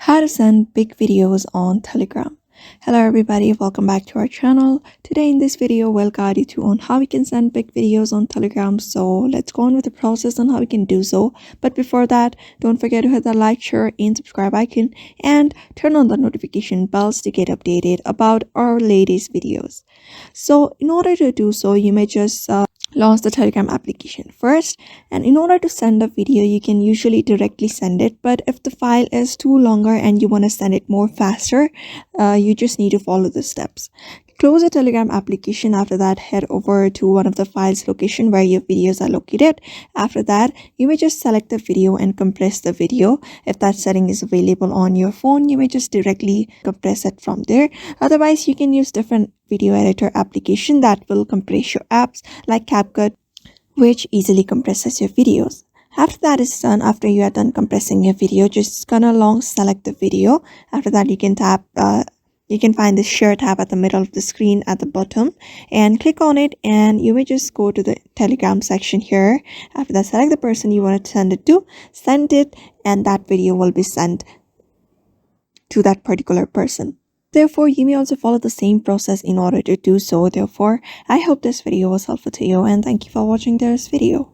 How to send big videos on Telegram. Hello everybody, welcome back to our channel. Today in this video we'll guide you through on how we can send big videos on Telegram. So let's go on with the process on how we can do so. But before that, don't forget to hit the like, share and subscribe icon and turn on the notification bells to get updated about our latest videos. So in order to do so, you may just launch the Telegram application first, and in order to send a video you can usually directly send it, but if the file is too longer and you want to send it more faster, you just need to follow the steps. Close the Telegram application. After that, head over to one of the files location where your videos are located. After that, you may just select the video and compress the video. If that setting is available on your phone, you may just directly compress it from there. Otherwise, you can use different video editor application that will compress your apps like CapCut, which easily compresses your videos. After that is done, after you are done compressing your video, just gonna long select the video. After that, you can tap you can find the share tab at the middle of the screen at the bottom and click on it, and you may just go to the Telegram section here. After that, select the person you want to send it to, send it, and that video will be sent to that particular person. Therefore, you may also follow the same process in order to do so. Therefore, I hope this video was helpful to you, and thank you for watching this video.